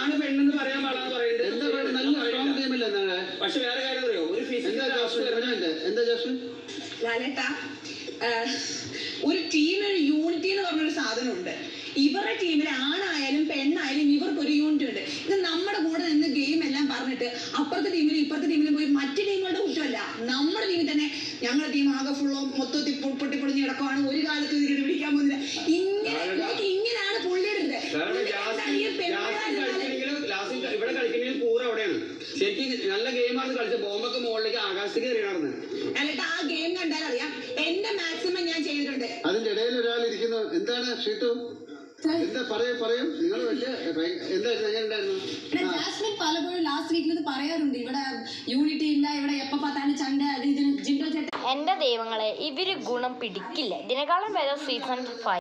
ആണ് പെണ്ണെന്ന് പറയാൻ പാടാന്ന് പറയുന്നത്. എന്താ പറയുക, നല്ല സ്ട്രോങ് ഗെയിമല്ല എന്താണ്. പക്ഷെ വേറെ കാര്യം അറിയോ, ഒരു എന്താ ജോസ് ലാലേട്ടാ, ഒരു ടീമിൽ യൂണിറ്റി എന്ന് പറഞ്ഞൊരു സാധനമുണ്ട്. ഇവരുടെ ടീമിൽ ആണായാലും പെണ്ണായാലും ഇവർക്കൊരു യൂണിറ്റ് ഉണ്ട്. ഇത് നമ്മുടെ കൂടെ നിന്ന് ഗെയിം എല്ലാം പറഞ്ഞിട്ട് അപ്പുറത്തെ ടീമിലും ഇപ്പുറത്തെ ടീമിലും പോയി മറ്റു ടീമുകളുടെ കുറ്റമല്ല, നമ്മുടെ ടീമിൽ തന്നെ ഞങ്ങളുടെ ടീം ആകെ ഫുള്ളോ മൊത്തത്തിൽ പൊട്ടിപ്പൊളിഞ്ഞ് കിടക്കുവാണ്, ഒരു കാലത്ത് ഇതിന് പിടിക്കാൻ പോകുന്നില്ല. ഇങ്ങനെയാണ് പുള്ളിയുടെ ഇവിടെ കളിക്കുന്ന കൂറ അവിടെയാണ്. ശരിക്കും നല്ല ഗെയിമാണ് കളിച്ച ബോംബൊക്കെ മുകളിലേക്ക് ആകാശത്തേക്ക് കയറിയാണെന്ന്. എന്നിട്ട് ആ ഗെയിം കണ്ടാൽ അറിയാം എന്റെ മാക്സിമം ഞാൻ ചെയ്തിട്ടുണ്ട്. അതിന്റെ ഇടയിൽ ഒരാൾ ഇരിക്കുന്നു. എന്താണ് ഷീട്ടു, എന്താ പറയും നിങ്ങൾ വലിയ എന്തായിരുന്നു? ജാസ്മിൻ പലപ്പോഴും ലാസ്റ്റ് വീക്കിൽ ഇത് പറയാറുണ്ട്, ഇവിടെ യൂണിറ്റി ഇല്ല, ഇവിടെ എപ്പോ பார்த்தாலும் ചണ്ട അത് ഇതിന് ജിൻഡോ ചേട്ടൻ. എന്റെ ദൈവങ്ങളെ, ഇവര് ഗുണം പിടിക്കില്ല. ഇതിനേക്കാളും വേറെ സീസൺ 5.